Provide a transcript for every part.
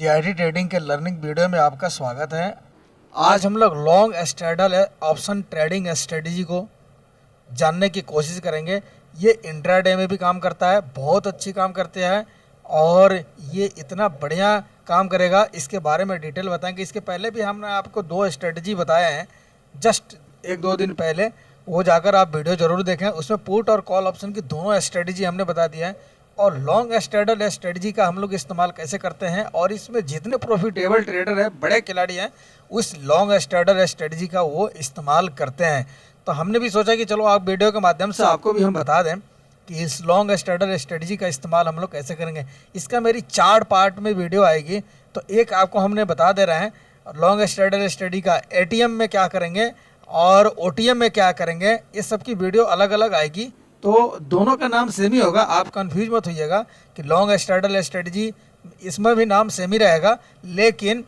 GID trading के learning video में आपका स्वागत है। आज हम लोग long straddle option trading strategy को जानने की कोशिश करेंगे। ये इंट्राडे में भी काम करता है, बहुत अच्छी काम करते हैं और ये इतना बढ़िया काम करेगा, इसके बारे में डिटेल बताएंगे। इसके पहले भी हमने आपको दो स्ट्रेटजी बताए हैं, जस्ट एक दो दिन पहले, वो जाकर आप वीडियो ज़रूर देखें। उसमें पुट और कॉल ऑप्शन की दोनों स्ट्रेटजी हमने बता दिया है और लॉन्ग स्ट्रैडल स्ट्रेटजी का हम लोग इस्तेमाल कैसे करते हैं और इसमें जितने प्रॉफिटेबल ट्रेडर हैं, बड़े खिलाड़ी हैं, उस लॉन्ग स्ट्रैडल स्ट्रेटजी का वो इस्तेमाल करते हैं। तो हमने भी सोचा कि चलो आप वीडियो के माध्यम से आपको भी हम बता दें कि इस लॉन्ग स्ट्रैडल स्ट्रेटजी का इस्तेमाल हम लोग कैसे करेंगे। इसका मेरी 4 पार्ट में वीडियो आएगी, तो एक आपको हमने बता दे रहे हैं लॉन्ग स्ट्रैडल स्ट्रेटजी का एटीएम में क्या करेंगे और ओटीएम में क्या करेंगे, ये सब की वीडियो अलग अलग आएगी। तो दोनों का नाम सेम ही होगा, आप कंफ्यूज मत होइएगा कि लॉन्ग स्ट्रैडल स्ट्रेटजी, इसमें भी नाम सेम ही रहेगा, लेकिन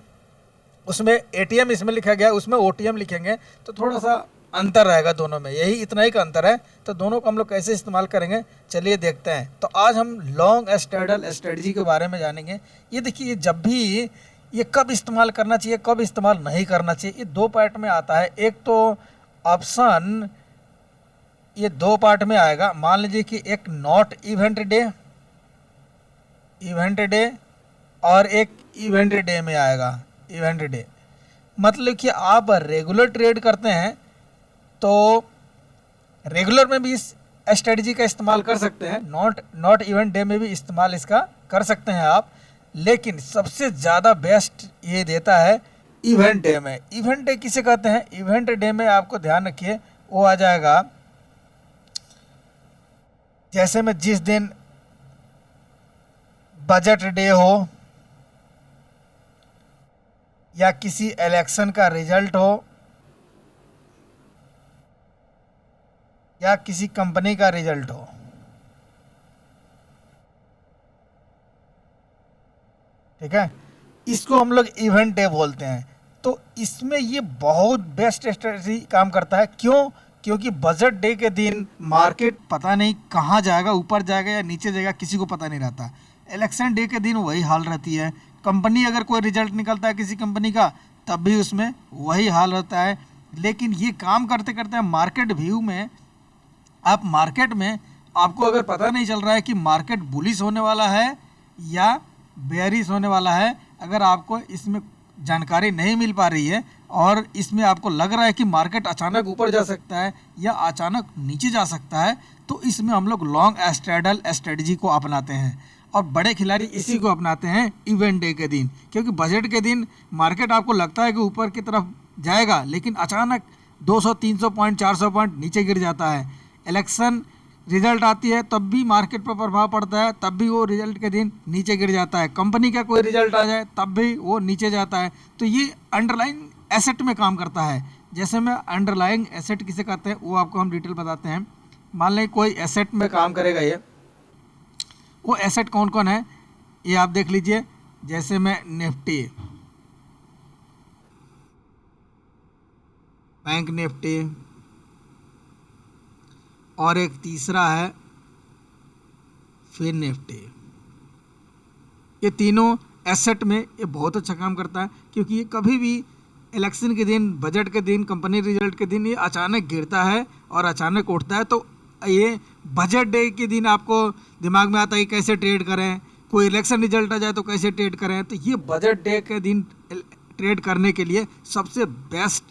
उसमें एटीएम इसमें लिखा गया, उसमें ओटीएम लिखेंगे तो थोड़ा सा अंतर रहेगा दोनों में, यही इतना ही का अंतर है। तो दोनों को हम लोग कैसे इस्तेमाल करेंगे, चलिए देखते हैं। तो आज हम लॉन्ग स्ट्रैडल स्ट्रेटजी के बारे में जानेंगे। ये देखिए, जब भी ये कब इस्तेमाल करना चाहिए, कब इस्तेमाल नहीं करना चाहिए, ये 2 पार्ट में आता है। एक तो ऑप्शन ये 2 पार्ट में आएगा। मान लीजिए कि एक नॉट इवेंट डे और एक इवेंट डे में आएगा। इवेंट डे मतलब कि आप रेगुलर ट्रेड करते हैं तो रेगुलर में भी इस स्ट्रेटजी का इस्तेमाल कर सकते हैं, नॉट इवेंट डे में भी इस्तेमाल इसका कर सकते हैं आप, लेकिन सबसे ज़्यादा बेस्ट ये देता है इवेंट डे में। इवेंट डे किसे कहते हैं? इवेंट डे में आपको ध्यान रखिए, वो आ जाएगा जैसे में जिस दिन बजट डे हो या किसी इलेक्शन का रिजल्ट हो या किसी कंपनी का रिजल्ट हो, ठीक है, इसको हम लोग इवेंट डे बोलते हैं। तो इसमें ये बहुत बेस्ट स्ट्रेटजी काम करता है। क्यों? क्योंकि बजट डे के दिन मार्केट पता नहीं कहाँ जाएगा, ऊपर जाएगा या नीचे जाएगा, किसी को पता नहीं रहता। इलेक्शन डे के दिन वही हाल रहती है। कंपनी अगर कोई रिजल्ट निकलता है किसी कंपनी का, तब भी उसमें वही हाल रहता है। लेकिन ये काम करते करते मार्केट व्यू में, आप मार्केट में आपको अगर पता नहीं चल रहा है कि मार्केट बुलिश होने वाला है या बेयरिश होने वाला है, अगर आपको इसमें जानकारी नहीं मिल पा रही है और इसमें आपको लग रहा है कि मार्केट अचानक ऊपर जा सकता है या अचानक नीचे जा सकता है, तो इसमें हम लोग लॉन्ग स्ट्रैडल स्ट्रेटजी को अपनाते हैं। और बड़े खिलाड़ी इसी को अपनाते हैं इवेंट डे के दिन, क्योंकि बजट के दिन मार्केट आपको लगता है कि ऊपर की तरफ जाएगा, लेकिन अचानक 200-300 पॉइंट 400 पॉइंट नीचे गिर जाता है। इलेक्शन रिजल्ट आती है तब भी मार्केट पर प्रभाव पड़ता है, तब भी वो रिजल्ट के दिन नीचे गिर जाता है। कंपनी का कोई रिजल्ट आ जाए तब भी वो नीचे जाता है। तो ये अंडरलाइंग एसेट में काम करता है। जैसे में अंडरलाइंग एसेट किसे कहते हैं वो आपको हम डिटेल बताते हैं। मान लें कोई एसेट में काम करेगा, ये वो एसेट कौन कौन है ये आप देख लीजिए। जैसे में निफ्टी, बैंक निफ्टी, और एक तीसरा है फिर निफ्टी। ये तीनों एसेट में ये बहुत अच्छा काम करता है, क्योंकि ये कभी भी इलेक्शन के दिन, बजट के दिन, कंपनी रिजल्ट के दिन ये अचानक गिरता है और अचानक उठता है। तो ये बजट डे के दिन आपको दिमाग में आता है कि कैसे ट्रेड करें, कोई इलेक्शन रिजल्ट आ जाए तो कैसे ट्रेड करें। तो ये बजट डे के दिन ट्रेड करने के लिए सबसे बेस्ट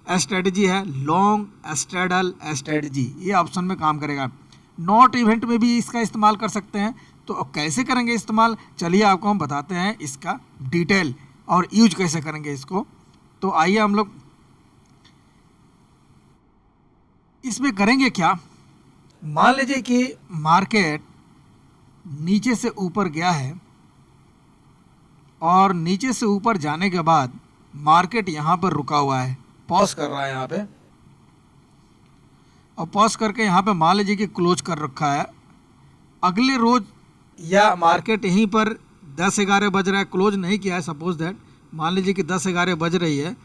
स्ट्रेटजी है लॉन्ग स्ट्रैडल स्ट्रेटजी। ये ऑप्शन में काम करेगा। नॉट इवेंट में भी इसका इस्तेमाल कर सकते हैं। तो कैसे करेंगे इस्तेमाल, चलिए आपको हम बताते हैं इसका डिटेल और यूज कैसे करेंगे इसको। तो आइए हम लोग इसमें करेंगे क्या। मान लीजिए कि मार्केट नीचे से ऊपर गया है और नीचे से ऊपर जाने के बाद मार्केट यहाँ पर रुका हुआ है, पॉज कर रहा है यहाँ पे, और पॉज करके यहाँ पे मान लीजिए कि क्लोज कर रखा है। अगले रोज या मार्केट यहीं पर 10-11 बज रहा है, क्लोज नहीं किया है, सपोज दैट मान लीजिए कि 10-11 बज रही है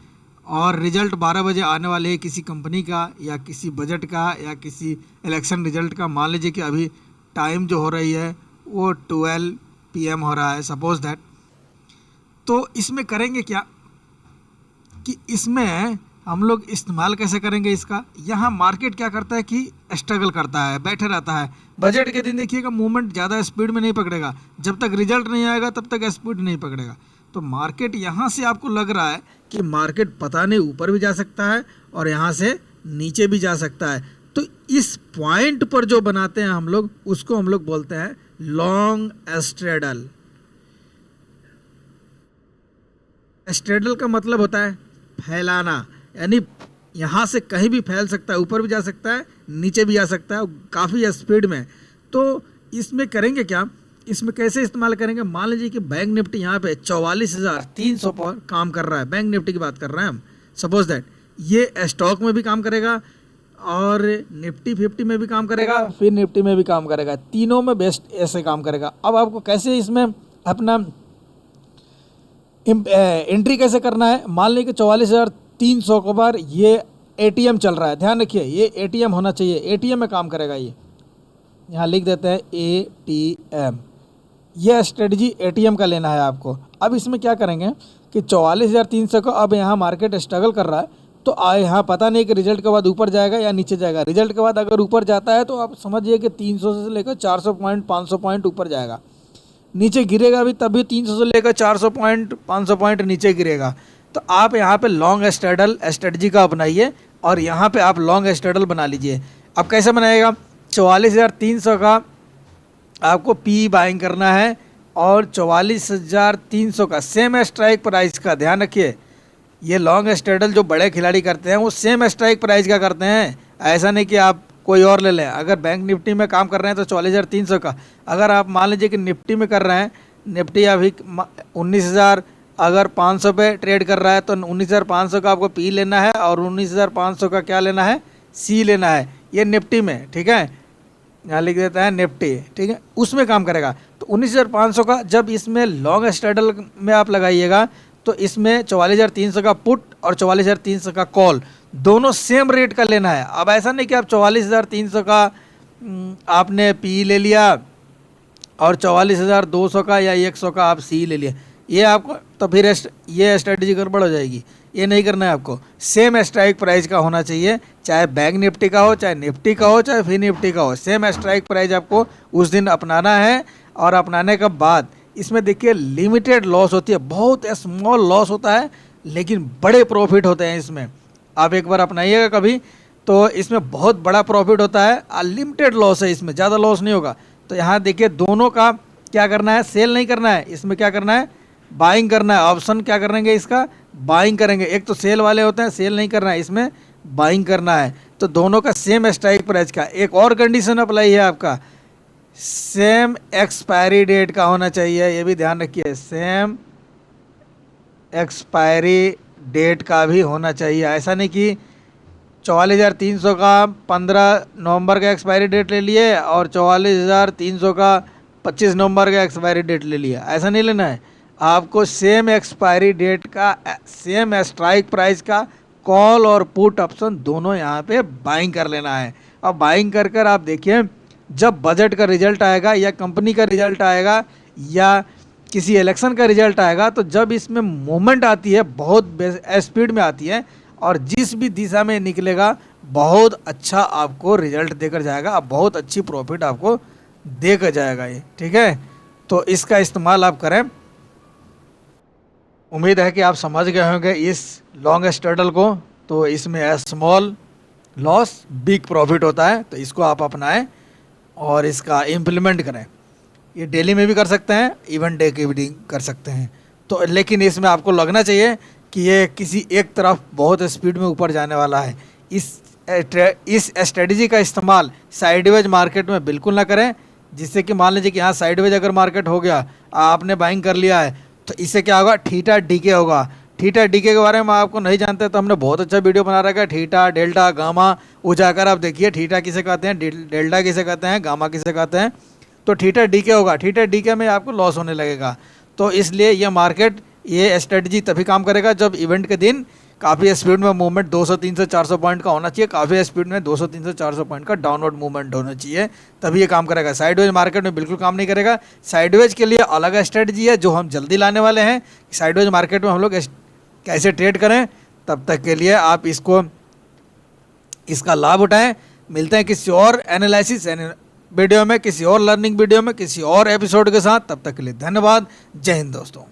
और रिजल्ट 12 बजे आने वाले है किसी कंपनी का या किसी बजट का या किसी इलेक्शन रिजल्ट का। मान लीजिए कि अभी टाइम जो हो रही है वो 12 PM हो रहा है, सपोज दैट। तो इसमें करेंगे क्या कि इसमें हम लोग इस्तेमाल कैसे करेंगे इसका। यहाँ मार्केट क्या करता है कि स्ट्रगल करता है, बैठे रहता है। बजट के दिन देखिएगा मूवमेंट ज़्यादा स्पीड में नहीं पकड़ेगा, जब तक रिजल्ट नहीं आएगा तब तक स्पीड नहीं पकड़ेगा। तो मार्केट यहाँ से आपको लग रहा है कि मार्केट पता नहीं ऊपर भी जा सकता है और यहाँ से नीचे भी जा सकता है। तो इस पॉइंट पर जो बनाते हैं हम लोग, उसको हम लोग बोलते हैं लॉन्ग स्ट्रेडल। स्ट्रेडल का मतलब होता है फैलाना, यानी यहाँ से कहीं भी फैल सकता है, ऊपर भी जा सकता है, नीचे भी जा सकता है, काफ़ी स्पीड में। तो इसमें करेंगे क्या, इसमें कैसे इस्तेमाल करेंगे। मान लीजिए कि बैंक निफ्टी यहाँ पे 44,300 पर काम कर रहा है, बैंक निफ्टी की बात कर रहे हैं हम। सपोज दैट ये स्टॉक में भी काम करेगा और निफ्टी 50 में भी काम करेगा, फिर निफ्टी में भी काम करेगा, तीनों में बेस्ट ऐसे काम करेगा। अब आपको कैसे इसमें अपना एंट्री कैसे करना है। मान लीजिए कि 44,300 के बार ये एटीएम चल रहा है, ध्यान रखिए ये एटीएम होना चाहिए, एटीएम में काम करेगा। ये यहाँ लिख देते हैं एटीएम, ये स्ट्रेटजी एटीएम का लेना है आपको। अब इसमें क्या करेंगे कि 44,300 को अब यहाँ मार्केट स्ट्रगल कर रहा है, तो यहाँ पता नहीं कि रिजल्ट के बाद ऊपर जाएगा या नीचे जाएगा। रिजल्ट के बाद अगर ऊपर जाता है तो आप समझिए कि 300 से लेकर 400 पॉइंट 500 पॉइंट ऊपर जाएगा, नीचे गिरेगा भी तब भी 300 से लेकर 400 पॉइंट 500 पॉइंट नीचे गिरेगा। तो आप यहाँ पे लॉन्ग स्ट्रेडल स्ट्रेटजी का अपनाइए और यहाँ पे आप लॉन्ग स्ट्रेडल बना लीजिए। अब कैसे बनाएगा, 44,300 का आपको पी बाइंग करना है और 44,300 का सेम स्ट्राइक प्राइस का ध्यान रखिए। ये लॉन्ग स्ट्रेडल जो बड़े खिलाड़ी करते हैं वो सेम स्ट्राइक प्राइस का करते हैं, ऐसा नहीं कि आप कोई और ले लें। अगर बैंक निफ्टी में काम कर रहे हैं तो 44,300 का, अगर आप मान लीजिए कि निफ्टी में कर रहे हैं, निफ्टी अभी 19,000 अगर 500 पे ट्रेड कर रहा है तो 19,500 का आपको पी लेना है और 19,500 का क्या लेना है, सी लेना है। ये निफ्टी में, ठीक है, यहाँ लिख देता है निफ्टी, ठीक है, उसमें काम करेगा। तो 19,500 का जब इसमें लॉन्ग स्ट्रेडल में आप लगाइएगा तो इसमें 44,300 का पुट और 44,300 का कॉल दोनों सेम रेट का लेना है। अब ऐसा नहीं कि आप 44,300 का आपने पी ले लिया और 44,200 का या 100 का आप सी ले लिया, ये आपको तो फिर ये स्ट्रेटजी गड़बड़ हो जाएगी। ये नहीं करना है आपको, सेम स्ट्राइक प्राइस का होना चाहिए, चाहे बैंक निफ्टी का हो, चाहे निफ्टी का हो, चाहे फिर निफ्टी का हो, सेम स्ट्राइक प्राइस आपको उस दिन अपनाना है। और अपनाने के बाद इसमें देखिए लिमिटेड लॉस होती है, बहुत स्मॉल लॉस होता है लेकिन बड़े प्रॉफिट होते हैं इसमें। आप एक बार अपनाइएगा कभी तो इसमें बहुत बड़ा प्रॉफिट होता है, अनलिमिटेड लॉस है इसमें, ज़्यादा लॉस नहीं होगा। तो यहाँ देखिए दोनों का क्या करना है, सेल नहीं करना है, इसमें क्या करना है, बाइंग करना है। ऑप्शन क्या करेंगे, इसका बाइंग करेंगे। एक तो सेल वाले होते हैं, सेल नहीं करना है, इसमें बाइंग करना है। तो दोनों का सेम स्ट्राइक प्राइस का। एक और कंडीशन अप्लाई है आपका, सेम एक्सपायरी डेट का होना चाहिए, ये भी ध्यान रखिए, सेम एक्सपायरी डेट का भी होना चाहिए। ऐसा नहीं कि 44,300 का 15 नवंबर का एक्सपायरी डेट ले लिए और 44,300 का 25 नवंबर का एक्सपायरी डेट ले लिया, ऐसा नहीं लेना है। आपको सेम एक्सपायरी डेट का, सेम स्ट्राइक प्राइस का कॉल और पुट ऑप्शन दोनों यहाँ पे बाइंग कर लेना है। अब बाइंग कर कर आप देखिए जब बजट का रिजल्ट आएगा या कंपनी का रिजल्ट आएगा या किसी इलेक्शन का रिजल्ट आएगा, तो जब इसमें मूवमेंट आती है बहुत स्पीड में आती है और जिस भी दिशा में निकलेगा बहुत अच्छा आपको रिजल्ट देकर जाएगा, अब बहुत अच्छी प्रॉफिट आपको देकर जाएगा ये, ठीक है। तो इसका इस्तेमाल आप करें। उम्मीद है कि आप समझ गए होंगे इस लॉन्ग स्ट्रेडल को। तो इसमें स्मॉल लॉस बिग प्रॉफिट होता है, तो इसको आप अपनाएं और इसका इम्प्लीमेंट करें। ये डेली में भी कर सकते हैं, इवन डे के भी कर सकते हैं। तो लेकिन इसमें आपको लगना चाहिए कि ये किसी एक तरफ बहुत स्पीड में ऊपर जाने वाला है। इस स्ट्रेटजी का इस्तेमाल साइडवेज मार्केट में बिल्कुल ना करें, जिससे कि मान लीजिए कि यहाँ साइडवेज अगर मार्केट हो गया, आपने बाइंग कर लिया है, तो इससे क्या होगा, थीटा डीके होगा। थीटा डीके के बारे में आपको नहीं जानते तो हमने बहुत अच्छा वीडियो बना रखा है, थीटा डेल्टा गामा, वो जाकर आप देखिए थीटा किसे कहते हैं, डेल्टा किसे कहते हैं, गामा किसे कहते हैं। तो थीटा डीके होगा, थीटा डीके में आपको लॉस होने लगेगा। तो इसलिए ये मार्केट, ये स्ट्रेटजी तभी काम करेगा जब इवेंट के दिन काफ़ी स्पीड में मूवमेंट 200 300 400 पॉइंट का होना चाहिए, काफ़ी स्पीड में 200 300 400 पॉइंट का डाउनवर्ड मूवमेंट होना चाहिए, तभी ये काम करेगा। साइडवेज मार्केट में बिल्कुल काम नहीं करेगा। साइडवेज के लिए अलग स्ट्रेटजी है जो हम जल्दी लाने वाले हैं। साइडवेज मार्केट में हम लोग कैसे ट्रेड करें, तब तक के लिए आप इसका लाभ उठाएं। मिलते हैं किसी और एनालिसिस वीडियो में, किसी और लर्निंग वीडियो में, किसी और एपिसोड के साथ। तब तक के लिए धन्यवाद। जय हिंद दोस्तों।